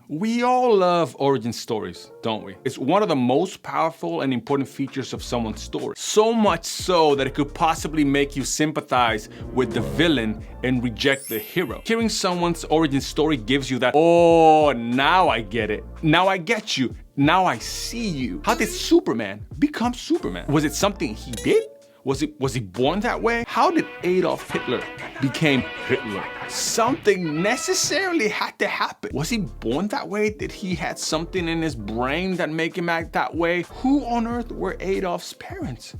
We all love origin stories, don't we? It's one of the most powerful and important features of someone's story. So much so that it could possibly make you sympathize with the villain and reject the hero. Hearing someone's origin story gives you that, oh, now I get it. Now I get you. Now I see you. How did Superman become Superman? Was it something he did? Was he born that way? How did Adolf Hitler become Hitler? Something necessarily had to happen. Was he born that way? Did he have something in his brain that made him act that way? Who on earth were Adolf's parents?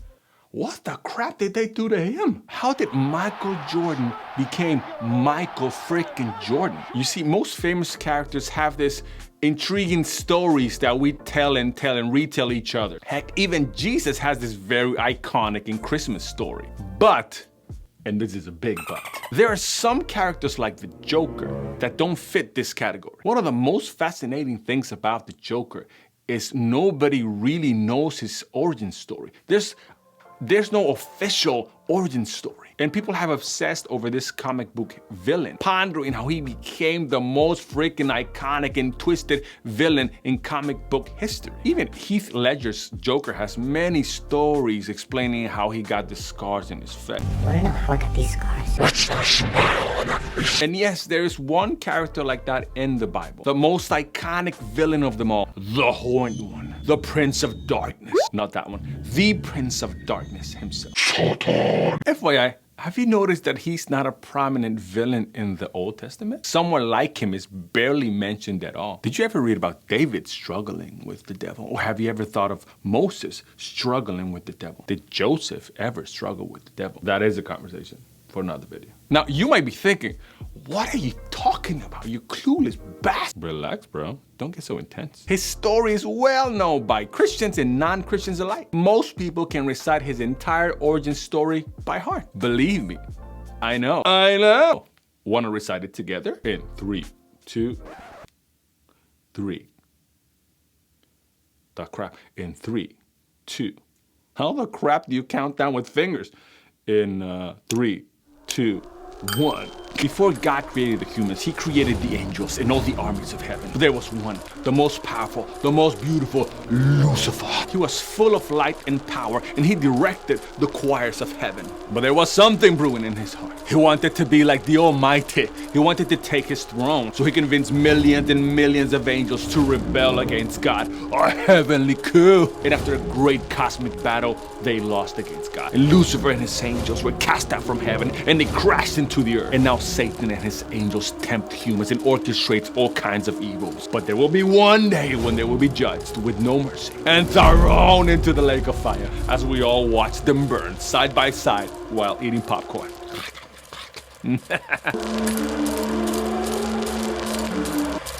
What the crap did they do to him? How did Michael Jordan become Michael freaking Jordan? You see, most famous characters have this intriguing stories that we tell and retell each other. Heck, even Jesus has this very iconic and Christmas story. But, and this is a big but, there are some characters like the Joker that don't fit this category. One of the most fascinating things about the Joker is nobody really knows his origin story. There's no official origin story. And people have obsessed over this comic book villain, pondering how he became the most freaking iconic and twisted villain in comic book history. Even Heath Ledger's Joker has many stories explaining how he got the scars in his face. Where the fuck are these scars? What's that smile on that face? And yes, there is one character like that in the Bible. The most iconic villain of them all. The Horned One. The Prince of Darkness. Not that one. The Prince of Darkness himself. FYI, have you noticed that he's not a prominent villain in the Old Testament? Someone like him is barely mentioned at all. Did you ever read about David struggling with the devil? Or have you ever thought of Moses struggling with the devil? Did Joseph ever struggle with the devil? That is a conversation for another video. Now, you might be thinking, what are you talking about, you clueless bastard? Relax, bro. Don't get so intense. His story is well known by Christians and non-Christians alike. Most people can recite his entire origin story by heart. Believe me, I know. I know. Want to recite it together? In 3, 2, 3. The crap. In 3, 2. How the crap do you count down with fingers? In 3, 2, 1. Before God created the humans, he created the angels and all the armies of heaven. But there was one, the most powerful, the most beautiful, Lucifer. He was full of light and power, and he directed the choirs of heaven. But there was something brewing in his heart. He wanted to be like the Almighty. He wanted to take his throne, so he convinced millions and millions of angels to rebel against God, our heavenly coup. And after a great cosmic battle, they lost against God. And Lucifer and his angels were cast out from heaven, and they crashed into the earth. And now Satan and his angels tempt humans and orchestrates all kinds of evils. But there will be one day when they will be judged with no mercy and thrown into the lake of fire as we all watch them burn side by side while eating popcorn.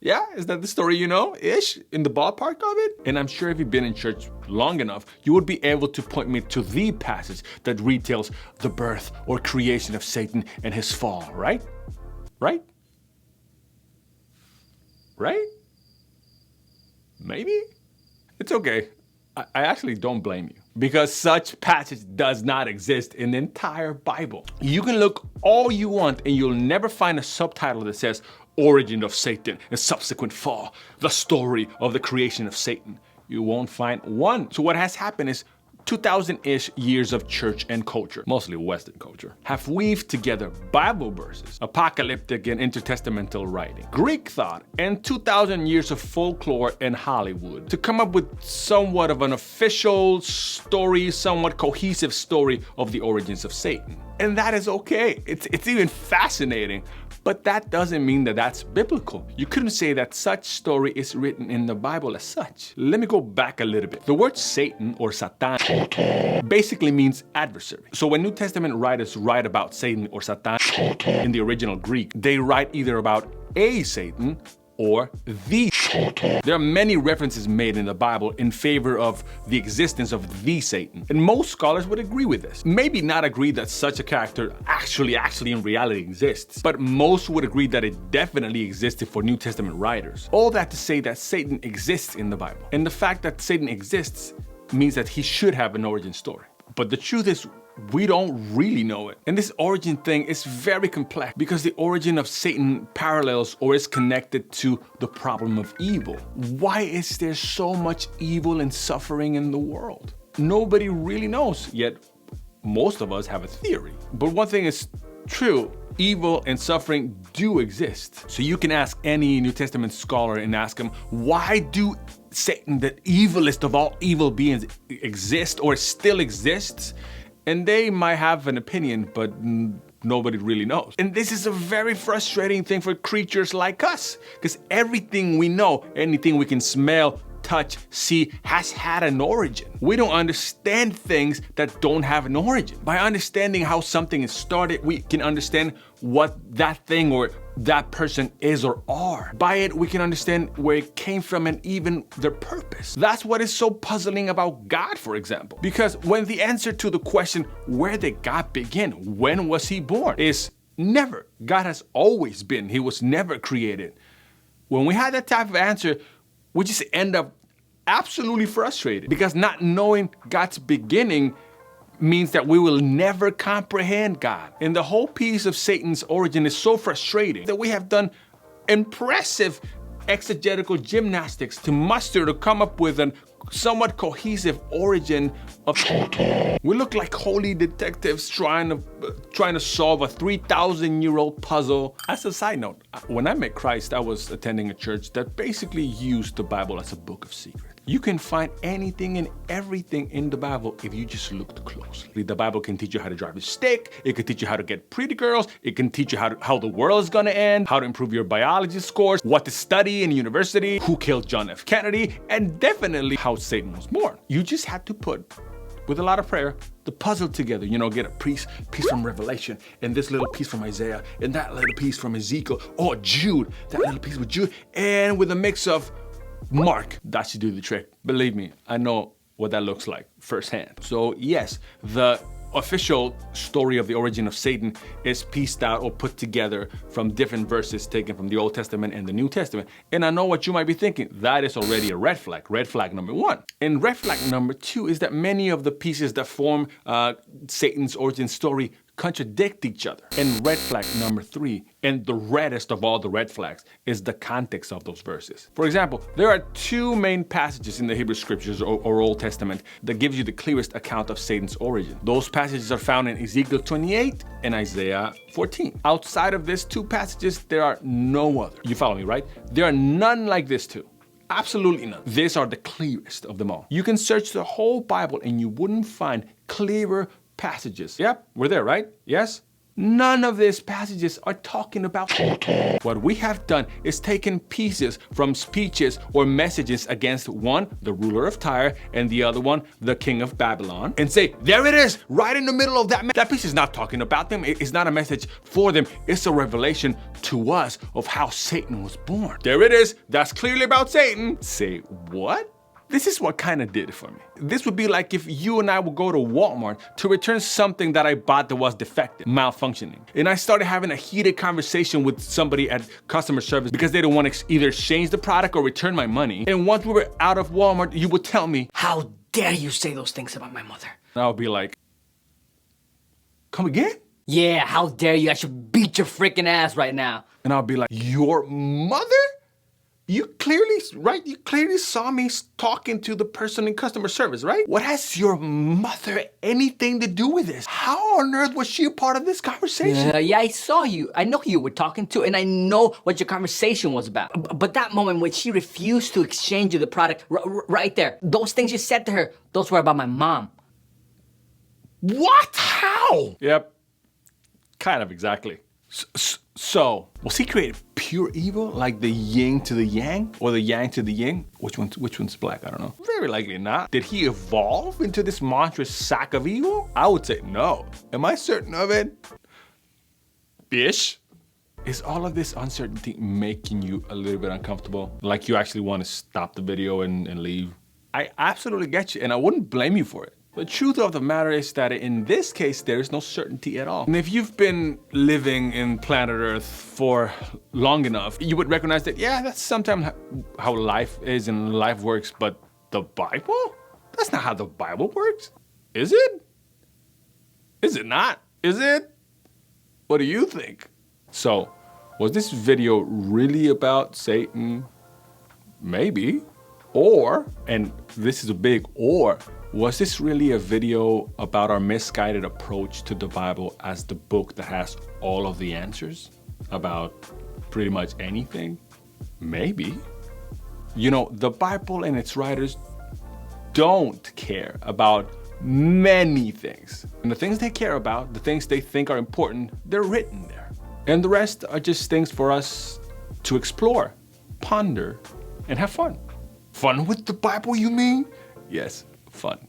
Yeah, is that the story you know? Ish? In the ballpark of it? And I'm sure if you've been in church long enough, you would be able to point me to the passage that retells the birth or creation of Satan and his fall, right? Right? Right? Maybe? It's okay. I actually don't blame you, because such passage does not exist in the entire Bible. You can look all you want and you'll never find a subtitle that says Origin of Satan and Subsequent Fall, the story of the creation of Satan. You won't find one. So what has happened is 2,000-ish years of church and culture, mostly Western culture, have weaved together Bible verses, apocalyptic and intertestamental writing, Greek thought, and 2,000 years of folklore and Hollywood to come up with somewhat of an official story, somewhat cohesive story of the origins of Satan. And that is okay. It's even fascinating. But that doesn't mean that that's biblical. You couldn't say that such story is written in the Bible as such. Let me go back a little bit. The word Satan or Satan basically means adversary. So when New Testament writers write about Satan or Satan in the original Greek, they write either about a Satan or the Satan. There are many references made in the Bible in favor of the existence of the Satan, and most scholars would agree with this. Maybe not agree that such a character actually in reality exists, but most would agree that it definitely existed for New Testament writers. All that to say that Satan exists in the Bible, and the fact that Satan exists means that he should have an origin story. But the truth is, we don't really know it. And this origin thing is very complex because the origin of Satan parallels or is connected to the problem of evil. Why is there so much evil and suffering in the world? Nobody really knows, yet most of us have a theory. But one thing is true, evil and suffering do exist. So you can ask any New Testament scholar and ask them, why do Satan, the evilest of all evil beings, exist or still exists? And they might have an opinion, but nobody really knows. And this is a very frustrating thing for creatures like us, because everything we know, anything we can smell, touch, see, has had an origin. We don't understand things that don't have an origin. By understanding how something is started, we can understand what that thing or that person is or are. By it, we can understand where it came from and even their purpose. That's what is so puzzling about God, for example. Because when the answer to the question, where did God begin? When was he born? Is never. God has always been. He was never created. When we had that type of answer, we just end up absolutely frustrated because not knowing God's beginning means that we will never comprehend God. And the whole piece of Satan's origin is so frustrating that we have done impressive exegetical gymnastics to come up with a somewhat cohesive origin of Satan. We look like holy detectives trying to solve a 3,000-year-old puzzle. As a side note, when I met Christ, I was attending a church that basically used the Bible as a book of secrets. You can find anything and everything in the Bible if you just looked closely. The Bible can teach you how to drive a stick. It can teach you how to get pretty girls. It can teach you how the world is gonna end, how to improve your biology scores, what to study in university, who killed John F. Kennedy, and definitely how Satan was born. You just had to put, with a lot of prayer, the puzzle together. You know, get a piece from Revelation, and this little piece from Isaiah, and that little piece from Ezekiel, or Jude, that little piece with Jude, and with a mix of Mark. That should do the trick. Believe me, I know what that looks like firsthand. So yes, the official story of the origin of Satan is pieced out or put together from different verses taken from the Old Testament and the New Testament. And I know what you might be thinking. That is already a red flag. Red flag number one. And red flag number two is that many of the pieces that form Satan's origin story contradict each other. And red flag number three, and the reddest of all the red flags, is the context of those verses. For example, there are two main passages in the Hebrew Scriptures or Old Testament that gives you the clearest account of Satan's origin. Those passages are found in Ezekiel 28 and Isaiah 14. Outside of these two passages, there are no other. You follow me, right? There are none like this two. Absolutely none. These are the clearest of them all. You can search the whole Bible and you wouldn't find clearer passages. Yep, we're there, right? Yes? None of these passages are talking about Satan. What we have done is taken pieces from speeches or messages against one, the ruler of Tyre, and the other one, the king of Babylon, and say, there it is, right in the middle of that. That piece is not talking about them. It's not a message for them. It's a revelation to us of how Satan was born. There it is. That's clearly about Satan. Say, what? This is what kind of did it for me. This would be like if you and I would go to Walmart to return something that I bought that was defective, malfunctioning. And I started having a heated conversation with somebody at customer service because they didn't want to either exchange the product or return my money. And once we were out of Walmart, you would tell me, how dare you say those things about my mother? And I would be like, come again? Yeah, how dare you? I should beat your freaking ass right now. And I'll be like, your mother? You clearly saw me talking to the person in customer service, right? What has your mother anything to do with this? How on earth was she a part of this conversation? Yeah, I saw you. I know who you were talking to, and I know what your conversation was about. But that moment when she refused to exchange you the product, right there, those things you said to her, those were about my mom. What? How? Yep, kind of exactly. So, was he created pure evil, like the yin to the yang, or the yang to the yin? Which one's black? I don't know. Very likely not. Did he evolve into this monstrous sack of evil? I would say no. Am I certain of it? Ish. Is all of this uncertainty making you a little bit uncomfortable? Like you actually want to stop the video and leave? I absolutely get you, and I wouldn't blame you for it. The truth of the matter is that in this case, there is no certainty at all. And if you've been living in planet Earth for long enough, you would recognize that, yeah, that's sometimes how life is and life works, but the Bible? That's not how the Bible works, is it? Is it not? Is it? What do you think? So, was this video really about Satan? Maybe. Or, and this is a big or, was this really a video about our misguided approach to the Bible as the book that has all of the answers about pretty much anything? Maybe. You know, the Bible and its writers don't care about many things. And the things they care about, the things they think are important, they're written there. And the rest are just things for us to explore, ponder, and have fun. Fun with the Bible, you mean? Yes, fun.